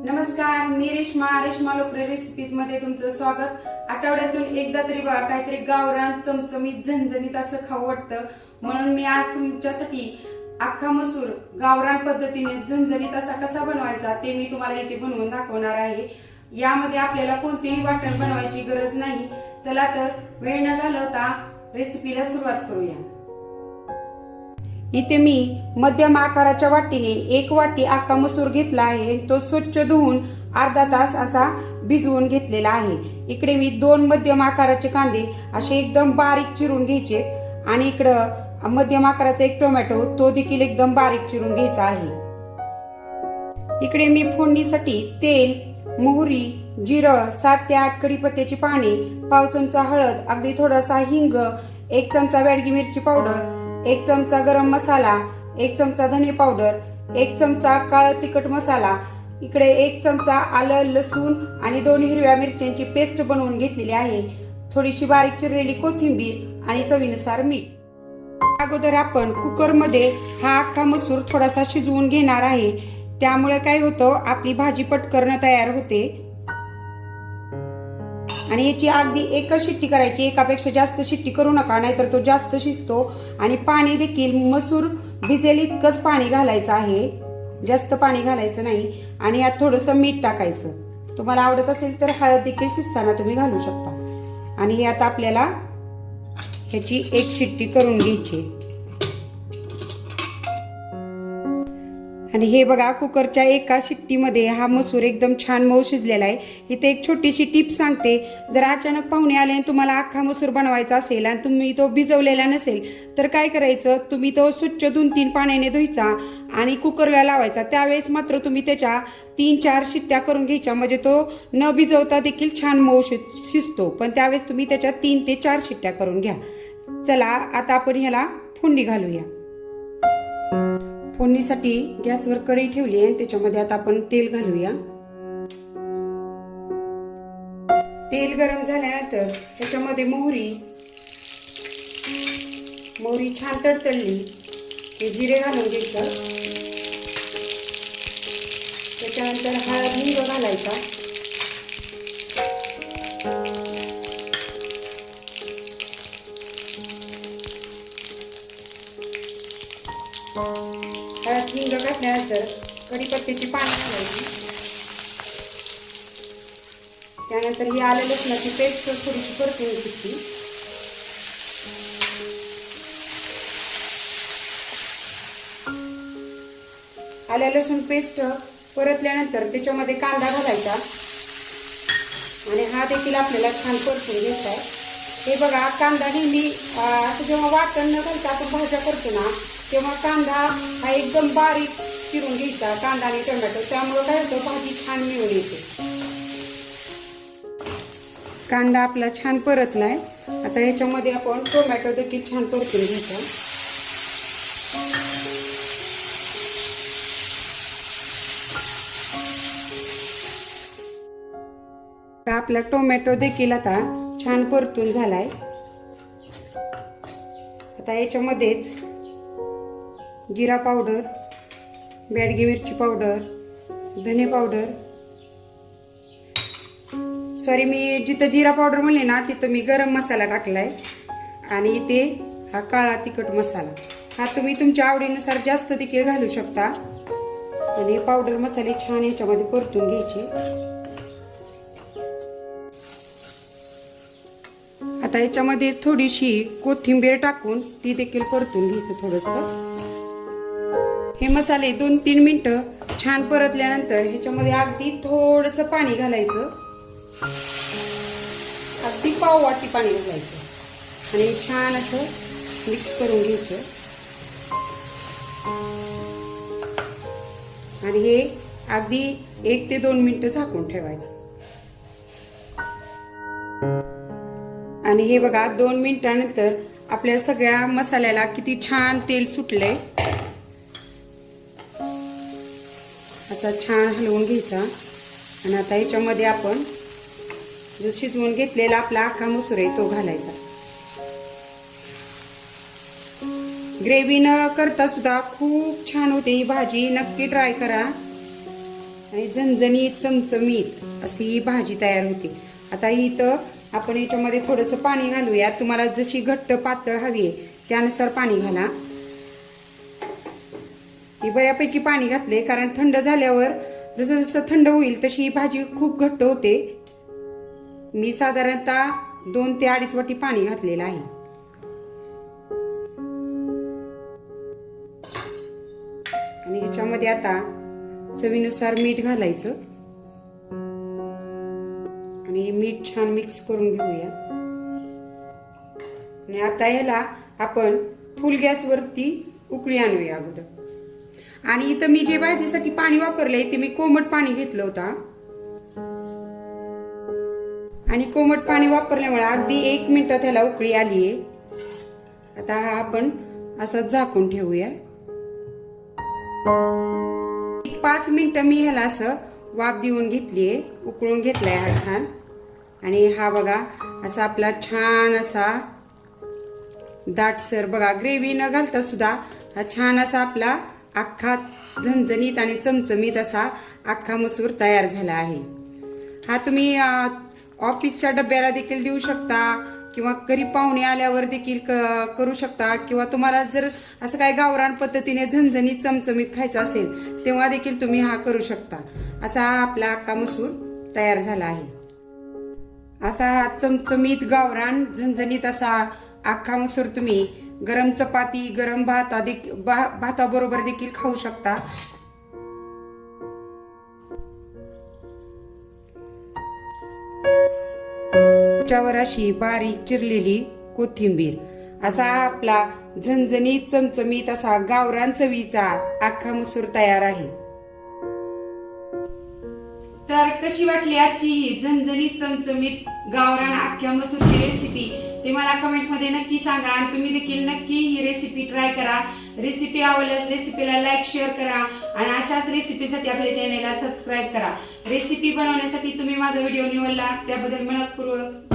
नमस्कार, मी रेश्मा लोकरे रेसिपीज मध्ये तुमचं स्वागत। आठवड्यातून एकदा तरी बघा काहीतरी गावरान चमचमीत झणझणीत असं खाऊ वाटतं, म्हणून मी आज तुमच्यासाठी अख्खा मसूर गावरान पद्धतीने झणझणीत असा कसा बनवायचा ते मी तुम्हाला इथे बनवून दाखवणार आहे। यामध्ये आपल्याला कोणतेही वाटण बनवायची गरज नाही। चला तर वेळ न घालवता रेसिपीला सुरुवात करूया। इथे मी मध्यम आकाराच्या वाटीने 1 वाटी अख्खा मसूर घेतला आहे। तो स्वच्छ धुवून अर्धा तास असा भिजवून घेतलेला आहे। इकडे मी 2 मध्यम आकाराचे कांदे असे एकदम बारीक चिरून घ्यायचे आणि इकडं मध्यम आकाराचा 1 टोमॅटो तो देखील एकदम बारीक चिरून घ्यायचा आहे। इकडे मी फोडणीसाठी तेल, मोहरी, जिरं, 7 ते 8 कढीपत्त्याची पाने, पाव चमचा हळद, अगदी थोडासा हिंग, 1 चमचा बेडगी मिरची पावडर, 1 चमचा गरम मसाला, 1 चमचा धने पावडर, 1 चमचा काळा तिखट मसाला, इकडे 1 चमचा आलं लसूण आणि 2 हिरव्या मिरच्यांची पेस्ट बनवून घेतलेली आहे। थोडीशी बारीक चिरलेली कोथिंबीर आणि चवीनुसार मीठ। अगोदर आपण कुकर मध्ये हा अख्खा मसूर थोडासा शिजवून घेणार आहे, त्यामुळे काय होतं आपली भाजी पटकन तयार होते। आणि याची अगदी एकच शिट्टी करायची, एकापेक्षा जास्त शिट्टी करू नका, नाहीतर तो जास्त शिजतो। आणि पाणी देखील मसूर भिजेल इतकंच पाणी घालायचं आहे, जास्त पाणी घालायचं नाही। आणि यात थोडंसं मीठ टाकायचं, तुम्हाला आवडत असेल तर हळद देखील शिजताना तुम्ही घालू शकता। आणि यात आपल्याला ह्याची एक शिट्टी करून घ्यायची। आणि हे बघा कुकरच्या एका शिट्टीमध्ये हा मसूर एकदम छान मऊ शिजलेला आहे। इथे एक छोटीशी टिप सांगते, जर अचानक पाहुणे आले आणि तुम्हाला अख्खा मसूर बनवायचा असेल आणि तुम्ही तो भिजवलेला नसेल तर काय करायचं, तुम्ही तो स्वच्छ 2-3 पाण्याने धुवायचा आणि कुकरला लावायचा। त्यावेळेस मात्र तुम्ही त्याच्या 3-4 शिट्ट्या करून घ्यायच्या, म्हणजे तो न भिजवता देखील छान मऊ शिजतो। पण त्यावेळेस तुम्ही त्याच्या 3 ते 4 शिट्ट्या करून घ्या। चला आता आपण ह्याला फोडणी घालूया। फोडणीसाठी गॅसवर कढई ठेवली आहे, त्याच्यामध्ये आता आपण तेल घालूया। तेल गरम झाल्यानंतर त्याच्यामध्ये मोहरी छान तडतडली की जिरे घालून घ्यायचं। त्याच्यानंतर हळद हिंग घालायचा। हळद हिंग घातल्यानंतर कढीपत्त्याची पाने घालायची। त्यानंतर ही आलं लसणाची पेस्ट थोडीशी परतून घ्यायची। आलं लसूण पेस्ट परतल्यानंतर त्याच्यामध्ये कांदा घालायचा आणि हा देखील आपल्याला छान परतून घ्यायचा आहे। हे बघा, कांदा नेहमी असं जेव्हा वाटण न घालता आपण भाज्या करतो ना, तेव्हा कांदा हा एकदम बारीक चिरून घ्यायचा, कांदा आणि टोमॅटो, त्यामुळे काय होतं भाजी छान मिळून येते। कांदा आपला छान परतलाय, आता याच्यामध्ये आपण टोमॅटो देखील छान परतून घ्यायचा। आपला टोमॅटो देखील आता छान परतून झालाय। आता याच्यामध्येच जिरा पावडर, बेडगी मिरची पावडर, धने पावडर, सॉरी मी जिथं जिरा पावडर म्हणले ना तिथं मी गरम मसाला टाकलाय। आणि इथे हा काळा तिखट मसाला, हा तुम्ही तुमच्या आवडीनुसार जास्त देखील घालू शकता। आणि पावडर मसाले छान याच्यामध्ये परतून घ्यायचे। आता याच्यामध्ये थोडीशी कोथिंबीर टाकून ती देखील परतून घ्यायचं थोडंसं। हे मसाले 2-3 मिनिटं छान परतल्यानंतर ह्याच्यामध्ये अगदी थोडंसं पाणी घालायचं, अगदी पाव वाटी पाणी घालायचं आणि छान असं मिक्स करून घ्यायचं। आणि हे अगदी 1 ते 2 मिनिटं झाकून ठेवायचं। आणि हे बघा 2 मिनिटांनंतर आपल्या सगळ्या मसाल्याला किती छान तेल सुटलंय। असा छान हलवून घ्यायचा आणि आता याच्यामध्ये आपण जो शिजवून घेतलेला आपला अख्खा मसूर आहे तो घालायचा। ग्रेव्ही न करता सुद्धा खूप छान होते ही भाजी, नक्की ट्राय करा। आणि झणझणीत चमचमीत अशी ही भाजी तयार होते. आता इथं आपण याच्यामध्ये थोडंसं पाणी घालूया. तुम्हाला जशी घट्ट पातळ हवी आहे त्यानुसार पाणी घाला. ही बऱ्यापैकी पाणी घातले, कारण थंड झाल्यावर जसं जसं थंड होईल तशी ही भाजी खूप घट्ट होते. मी साधारणतः 2 ते 2.5 वाटी पाणी घातलेलं आहे. आणि ह्याच्यामध्ये आता चवीनुसार मीठ घालायचं आणि मीठ छान मिक्स करून घेऊया. आणि आता याला आपण फुल गॅसवरती उकळी आणूया अगोदर. आणि इथं मी जे भाजीसाठी पाणी वापरलंय ते मी कोमट पाणी घेतलं होतं. आणि कोमट पाणी वापरल्यामुळे अगदी 1 मिनिटात त्याला उकळी आलीये. आता हा आपण असं झाकून ठेवूया. 5 मिनिटं मी ह्याला असं वाफ देऊन घेतलीये, उकळून घेतलाय हा छान. आणि हा बघा असा आपला छान असा दाटसर बघा ग्रेव्ही न घालता सुद्धा हा छान असा आपला अख्खा झणझणीत आणि चमचमीत असा अख्खा मसूर तयार झाला आहे. हा तुम्ही ऑफिसच्या डब्याला देखील देऊ शकता किंवा घरी पाहुणे आल्यावर देखील करू शकता, किंवा तुम्हाला जर असं काय गावरान पद्धतीने झणझणीत चमचमीत खायचं असेल तेव्हा देखील तुम्ही हा करू शकता. असा हा आपला अख्खा मसूर तयार झाला आहे. असा हा चमचमीत गावरान झणझणीत असा अख्खा मसूर तुम्ही गरम चपाती गरम भाताबरोबर देखील खाऊ शकता. त्याच्यावर अशी बारीक चिरलेली कोथिंबीर, असा आपला झणझणीत चमचमीत असा गावरान चवीचा अख्खा मसूर तयार आहे. तर कशी वाटली आजची ही झणझणीत चमचमीत गावरान अख्ख्या मसूरची रेसिपी ते मला कमेंट मध्ये नक्की सांगा. आणि तुम्ही देखील नक्की ही रेसिपी ट्राय करा. रेसिपी आवडल्यास रेसिपीला लाईक शेअर करा आणि अशाच रेसिपीसाठी आपल्या चॅनलला सबस्क्राईब करा. रेसिपी बनवण्यासाठी तुम्ही माझा व्हिडिओ निवडला त्याबद्दल मनपूर्वक